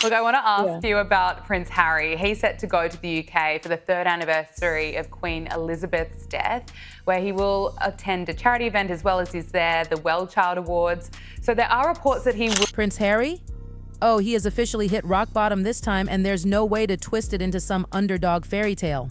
Look, I want to ask Yeah. you about Prince Harry. He's set to go to the UK for the 3rd anniversary of Queen Elizabeth's death, where he will attend a charity event as well as is there the Wellchild Awards. So there are reports that he will... Prince Harry? Oh, he has officially hit rock bottom this time, and there's no way to twist it into some underdog fairy tale.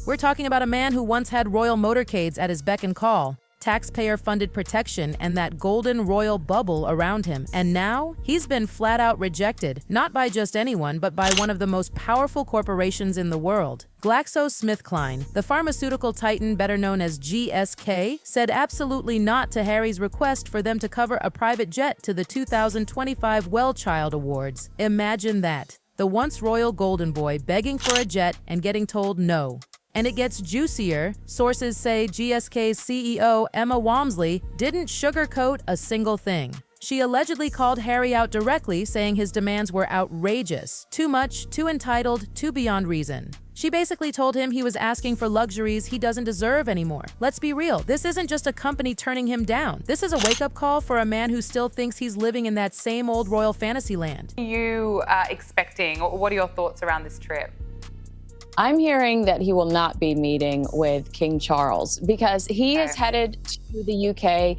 We're talking about a man who once had royal motorcades at his beck and call, taxpayer-funded protection, and that golden royal bubble around him. And now, he's been flat-out rejected, not by just anyone, but by one of the most powerful corporations in the world. GlaxoSmithKline, the pharmaceutical titan better known as GSK, said absolutely not to Harry's request for them to cover a private jet to the 2025 Wellchild Awards. Imagine that. The once royal golden boy begging for a jet and getting told no. And it gets juicier. Sources say GSK's CEO, Emma Walmsley, didn't sugarcoat a single thing. She allegedly called Harry out directly, saying his demands were outrageous, too much, too entitled, too beyond reason. She basically told him he was asking for luxuries he doesn't deserve anymore. Let's be real, this isn't just a company turning him down. This is a wake-up call for a man who still thinks he's living in that same old royal fantasy land. Are you expecting, or what are your thoughts around this trip? I'm hearing that he will not be meeting with King Charles because he is headed to the UK.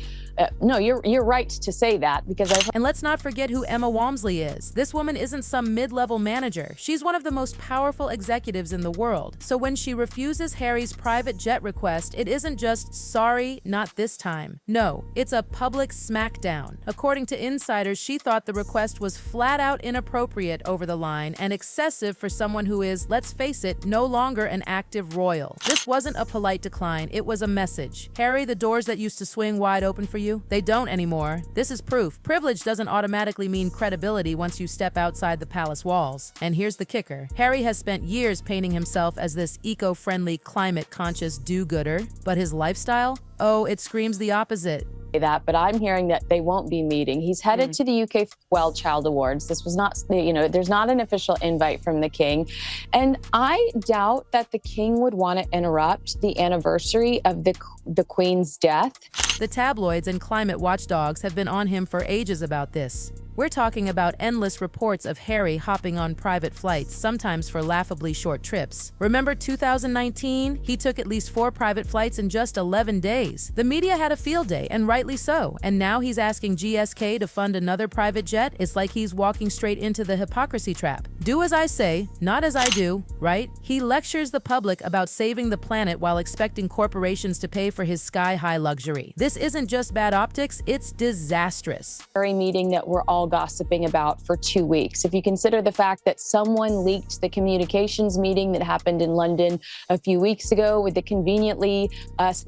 No, you're right to say that because And let's not forget who Emma Walmsley is. This woman isn't some mid-level manager. She's one of the most powerful executives in the world. So when she refuses Harry's private jet request, it isn't just, sorry, not this time. No, it's a public smackdown. According to insiders, she thought the request was flat out inappropriate over the line and excessive for someone who is, let's face it, no longer an active royal. This wasn't a polite decline, it was a message. Harry, the doors that used to swing wide open for you, they don't anymore. This is proof. Privilege doesn't automatically mean credibility once you step outside the palace walls. And here's the kicker. Harry has spent years painting himself as this eco-friendly, climate-conscious do-gooder, but his lifestyle? Oh, it screams the opposite. that, but I'm hearing that they won't be meeting. He's headed to the UK Wellchild Awards. This was not, there's not an official invite from the king. And I doubt that the king would want to interrupt the anniversary of the Queen's death. The tabloids and climate watchdogs have been on him for ages about this. We're talking about endless reports of Harry hopping on private flights, sometimes for laughably short trips. Remember 2019? He took at least 4 private flights in just 11 days. The media had a field day, and rightly so. And now he's asking GSK to fund another private jet? It's like he's walking straight into the hypocrisy trap. Do as I say, not as I do, right? He lectures the public about saving the planet while expecting corporations to pay for his sky-high luxury. This isn't just bad optics, it's disastrous. Very meeting that we're all gossiping about for 2 weeks. If you consider the fact that someone leaked the communications meeting that happened in London a few weeks ago with the conveniently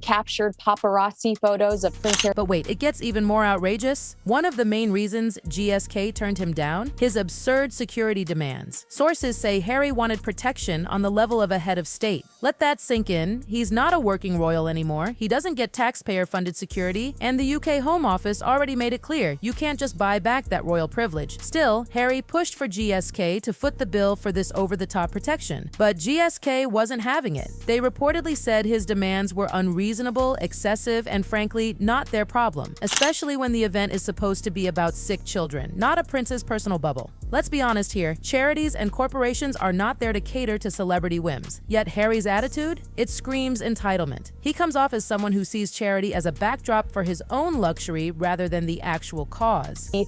captured paparazzi photos of Prince Harry. But wait, it gets even more outrageous. One of the main reasons GSK turned him down? His absurd security demands. Sources say Harry wanted protection on the level of a head of state. Let that sink in. He's not a working royal anymore. He doesn't get taxpayer-funded security, and the UK Home Office already made it clear you can't just buy back that royal privilege. Still, Harry pushed for GSK to foot the bill for this over-the-top protection, but GSK wasn't having it. They reportedly said his demands were unreasonable, excessive, and frankly, not their problem, especially when the event is supposed to be about sick children, not a prince's personal bubble. Let's be honest here, charities and corporations are not there to cater to celebrity whims. Yet Harry's attitude? It screams entitlement. He comes off as someone who sees charity as a backdrop for his own luxury rather than the actual cause. He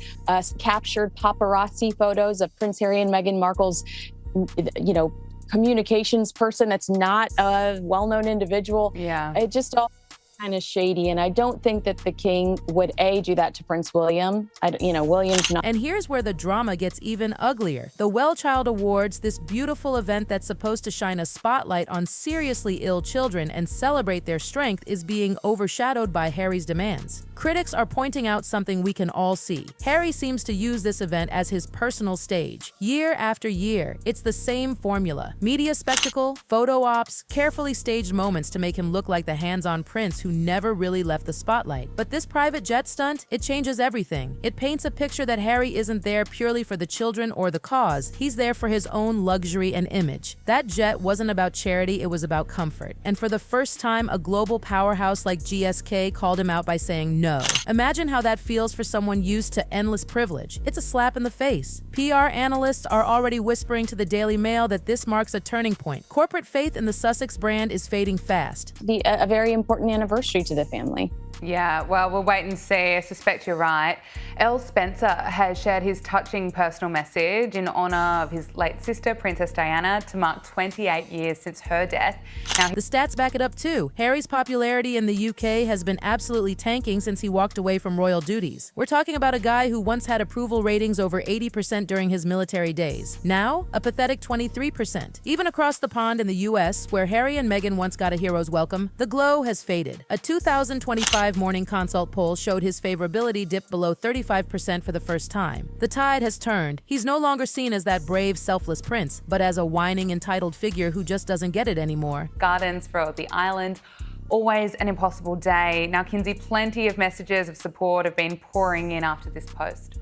captured paparazzi photos of Prince Harry and Meghan Markle's, communications person that's not a well-known individual. Yeah. It just all kind of shady, and I don't think that the king would do that to Prince William. William's not. And here's where the drama gets even uglier. The Wellchild Awards, this beautiful event that's supposed to shine a spotlight on seriously ill children and celebrate their strength, is being overshadowed by Harry's demands. Critics are pointing out something we can all see. Harry seems to use this event as his personal stage. Year after year, it's the same formula. Media spectacle, photo ops, carefully staged moments to make him look like the hands-on prince who never really left the spotlight. But this private jet stunt, it changes everything. It paints a picture that Harry isn't there purely for the children or the cause. He's there for his own luxury and image. That jet wasn't about charity, it was about comfort. And for the first time, a global powerhouse like GSK called him out by saying no. Imagine how that feels for someone used to endless privilege. It's a slap in the face. PR analysts are already whispering to the Daily Mail that this marks a turning point. Corporate faith in the Sussex brand is fading fast. A very important anniversary to the family. Yeah, well, we'll wait and see. I suspect you're right. Elle Spencer has shared his touching personal message in honour of his late sister, Princess Diana, to mark 28 years since her death. Now, the stats back it up too. Harry's popularity in the UK has been absolutely tanking since he walked away from royal duties. We're talking about a guy who once had approval ratings over 80% during his military days. Now, a pathetic 23%. Even across the pond in the US, where Harry and Meghan once got a hero's welcome, the glow has faded. A 2025 Morning Consult poll showed his favorability dip below 35% for the first time. The tide has turned. He's no longer seen as that brave, selfless prince, but as a whining, entitled figure who just doesn't get it anymore. Gardens for the island. Always an impossible day. Now, Kinsey, plenty of messages of support have been pouring in after this post.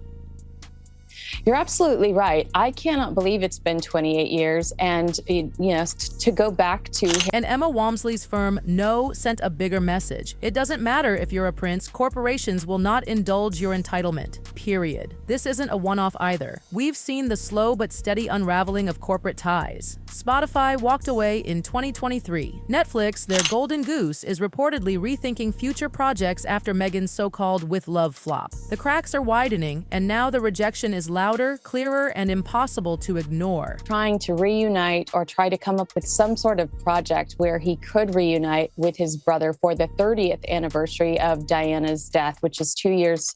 You're absolutely right. I cannot believe it's been 28 years, and to go back to... And Emma Walmsley's firm No sent a bigger message. It doesn't matter if you're a prince, corporations will not indulge your entitlement, period. This isn't a one-off either. We've seen the slow but steady unraveling of corporate ties. Spotify walked away in 2023. Netflix, their golden goose, is reportedly rethinking future projects after Meghan's so-called With Love flop. The cracks are widening, and now the rejection is louder, clearer, and impossible to ignore. Trying to reunite or try to come up with some sort of project where he could reunite with his brother for the 30th anniversary of Diana's death, which is 2 years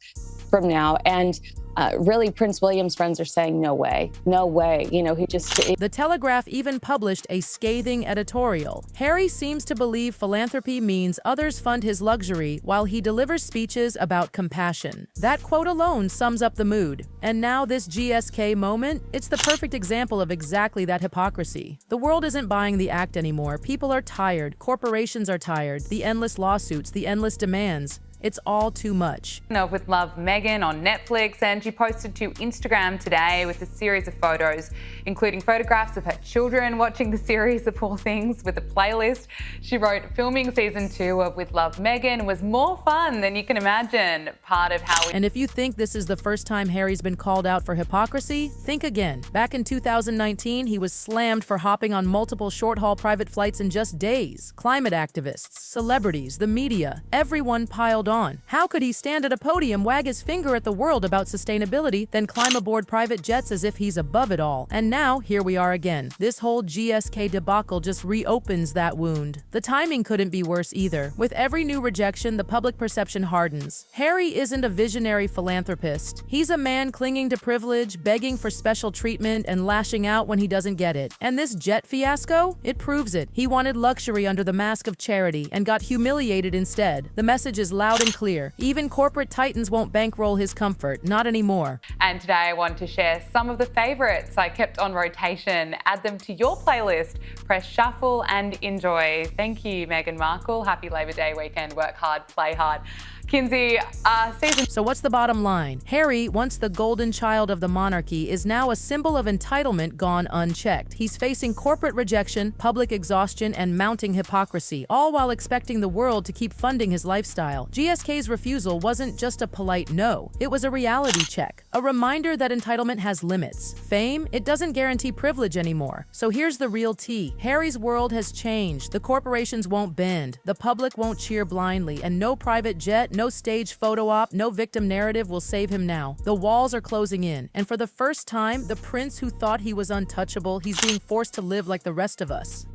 from now. And really, Prince William's friends are saying, no way, no way. The Telegraph even published a scathing editorial. Harry seems to believe philanthropy means others fund his luxury while he delivers speeches about compassion. That quote alone sums up the mood. And now this GSK moment, it's the perfect example of exactly that hypocrisy. The world isn't buying the act anymore. People are tired. Corporations are tired. The endless lawsuits, the endless demands. It's all too much. With Love Meghan on Netflix, and she posted to Instagram today with a series of photos, including photographs of her children watching the series of all things with a playlist. She wrote, filming season 2 of With Love Meghan was more fun than you can imagine. Part of how And if you think this is the first time Harry's been called out for hypocrisy, think again. Back in 2019, he was slammed for hopping on multiple short-haul private flights in just days. Climate activists, celebrities, the media, everyone piled on. How could he stand at a podium, wag his finger at the world about sustainability, then climb aboard private jets as if he's above it all? And now, here we are again. This whole GSK debacle just reopens that wound. The timing couldn't be worse either. With every new rejection, the public perception hardens. Harry isn't a visionary philanthropist. He's a man clinging to privilege, begging for special treatment, and lashing out when he doesn't get it. And this jet fiasco? It proves it. He wanted luxury under the mask of charity and got humiliated instead. The message is loud and clear. Even corporate titans won't bankroll his comfort. Not anymore. And today I want to share some of the favourites I kept on rotation. Add them to your playlist. Press shuffle and enjoy. Thank you, Meghan Markle. Happy Labor Day weekend. Work hard, play hard. Kinsey, So what's the bottom line? Harry, once the golden child of the monarchy, is now a symbol of entitlement gone unchecked. He's facing corporate rejection, public exhaustion, and mounting hypocrisy, all while expecting the world to keep funding his lifestyle. GSK's refusal wasn't just a polite no. It was a reality check, a reminder that entitlement has limits. Fame, it doesn't guarantee privilege anymore. So here's the real tea. Harry's world has changed. The corporations won't bend. The public won't cheer blindly, and no private jet, no stage photo op, no victim narrative will save him now. The walls are closing in, and for the first time, the prince who thought he was untouchable, he's being forced to live like the rest of us.